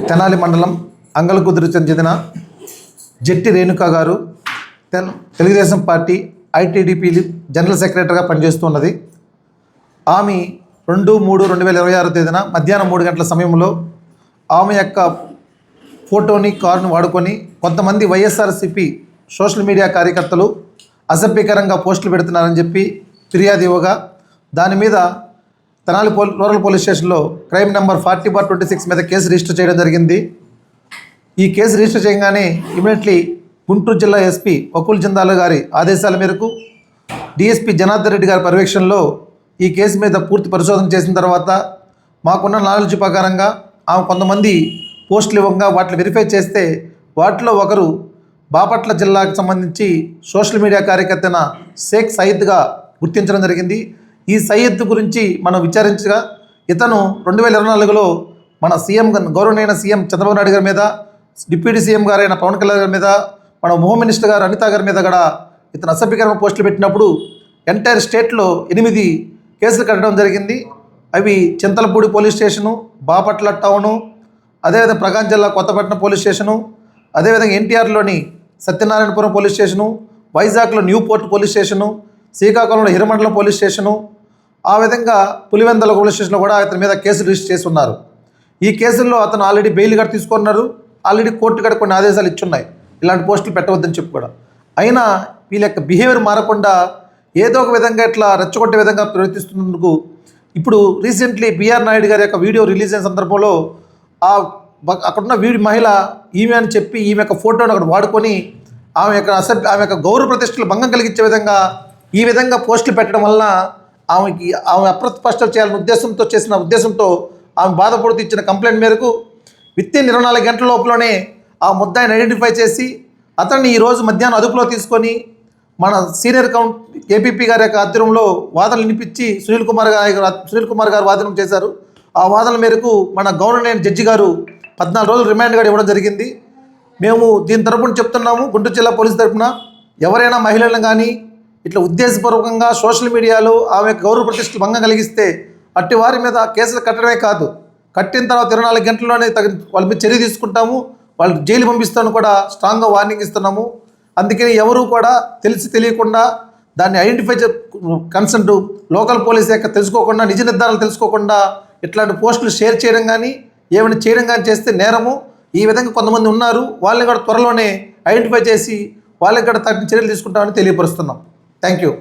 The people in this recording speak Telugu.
తెనాలి మండలం అంగలకుదురు చెందిన జెట్టి రేణుకా గారు తెలుగుదేశం పార్టీ ఐటీడీపీ జనరల్ సెక్రటరీగా పనిచేస్తున్నది. ఆమె 2/3/2026 తేదీన మధ్యాహ్నం 3 గంటల సమయంలో ఆమె యొక్క ఫోటోని కారును వాడుకొని కొంతమంది వైఎస్ఆర్సీపీ సోషల్ మీడియా కార్యకర్తలు అసభ్యకరంగా పోస్టులు పెడుతున్నారని చెప్పి ఫిర్యాదు ఇవ్వగా దాని మీద తెనాలి రూరల్ పోలీస్ స్టేషన్లో క్రైమ్ నెంబర్ 40/26 మీద కేసు రిజిస్టర్ చేయడం జరిగింది. ఈ కేసు రిజిస్టర్ చేయగానే ఇమీడియట్లీ గుంటూరు జిల్లా ఎస్పీ వకుల్ జిందాల్ గారి ఆదేశాల మేరకు డిఎస్పీ జనార్దన్ రెడ్డి గారి పర్యవేక్షణలో ఈ కేసు మీద పూర్తి పరిశోధన చేసిన తర్వాత మాకున్న నాలెడ్జ్ ప్రకారంగా ఆమె కొంతమంది పోస్టులు ఇవ్వగా వాటిని వెరిఫై చేస్తే వాటిలో ఒకరు బాపట్ల జిల్లాకు సంబంధించి సోషల్ మీడియా కార్యకర్త షేక్ సయీద్గా గుర్తించడం జరిగింది. ఈ సయీద్ గురించి మనం విచారించగా ఇతను 2024లో మన గౌరవనీయ సీఎం చంద్రబాబు నాయుడు గారి మీద, డిప్యూటీ సీఎం గారైన పవన్ కళ్యాణ్ గారి మీద, మన హోమ్ మినిస్టర్ గారు అనిత గారి మీద కూడా ఇతను అసభ్యకరమైన పోస్టులు పెట్టినప్పుడు ఎంటైర్ స్టేట్లో 8 కేసులు కట్టడం జరిగింది. అవి Chintalapudi police station, Bapatla town, అదేవిధంగా ప్రకాశం జిల్లా కొత్తపట్నం పోలీస్ స్టేషను, అదేవిధంగా ఎన్టీఆర్లోని సత్యనారాయణపురం పోలీస్ స్టేషను, వైజాగ్లో న్యూ పోర్ట్ పోలీస్ స్టేషను, శ్రీకాకుళంలో హిరమండలం పోలీస్ స్టేషను, ఆ విధంగా పులివెందల పోలీస్ స్టేషన్లో కూడా అతని మీద కేసులు రిజిస్టర్ చేసి ఉన్నారు. ఈ కేసుల్లో అతను ఆల్రెడీ బెయిల్ కూడా తీసుకున్నారు. ఆల్రెడీ కోర్టు కూడా కొన్ని ఆదేశాలు ఇచ్చున్నాయి ఇలాంటి పోస్టులు పెట్టవద్దని చెప్పి కూడా. అయినా వీళ్ళ యొక్క బిహేవియర్ మారకుండా ఏదో ఒక విధంగా ఇట్లా రెచ్చగొట్టే విధంగా ప్రవర్తిస్తున్నందుకు ఇప్పుడు రీసెంట్లీ బిఆర్ నాయుడు గారి యొక్క వీడియో రిలీజ్ అయిన సందర్భంలో అక్కడున్న మహిళ ఈమె అని చెప్పి ఈమె యొక్క ఫోటోను అక్కడ వాడుకొని ఆమె యొక్క గౌరవ ప్రతిష్టలు భంగం కలిగించే విధంగా ఈ విధంగా పోస్టులు పెట్టడం వలన ఆమె అప్రస్పష్టం చేయాలనే ఉద్దేశంతో ఆమె బాధపడుతూ ఇచ్చిన కంప్లైంట్ మేరకు వితిన్ 24 గంటల లోపలనే ఆ ముద్దాయిని ఐడెంటిఫై చేసి అతన్ని ఈరోజు మధ్యాహ్నం అదుపులో తీసుకొని మన సీనియర్ ఏపీపీ గారి యొక్క ఆధ్వర్యంలో వాదనలు వినిపించి సునీల్ కుమార్ గారు వాదన చేశారు. ఆ వాదనల మేరకు మన గవర్నర్ జడ్జి గారు 14 రోజులు రిమాండ్ కూడా ఇవ్వడం జరిగింది. మేము దీని తరపున చెప్తున్నాము, గుంటూరు జిల్లా పోలీసు తరపున ఎవరైనా మహిళలను కానీ ఇట్లా ఉద్దేశపూర్వకంగా సోషల్ మీడియాలో ఆమె గౌరవ ప్రతిష్టలు భంగం కలిగిస్తే అట్టి వారి మీద కేసులు కట్టడమే కాదు, కట్టిన తర్వాత 24 గంటల్లోనే వాళ్ళ మీద చర్య తీసుకుంటాము, వాళ్ళకి జైలు పంపిస్తాను కూడా స్ట్రాంగ్గా వార్నింగ్ ఇస్తున్నాము. అందుకని ఎవరు కూడా తెలియకుండా దాన్ని ఐడెంటిఫై కన్సెంట్ లోకల్ పోలీస్ యొక్క తెలుసుకోకుండా, నిజ నిర్ధారణలు తెలుసుకోకుండా ఇట్లాంటి పోస్టులు షేర్ చేయడం కానీ ఏమైనా చేయడం కానీ చేస్తే నేరము. ఈ విధంగా కొంతమంది ఉన్నారు, వాళ్ళని కూడా త్వరలోనే ఐడెంటిఫై చేసి వాళ్ళకి కూడా తగిన చర్యలు తీసుకుంటామని తెలియపరుస్తున్నాం. Thank you.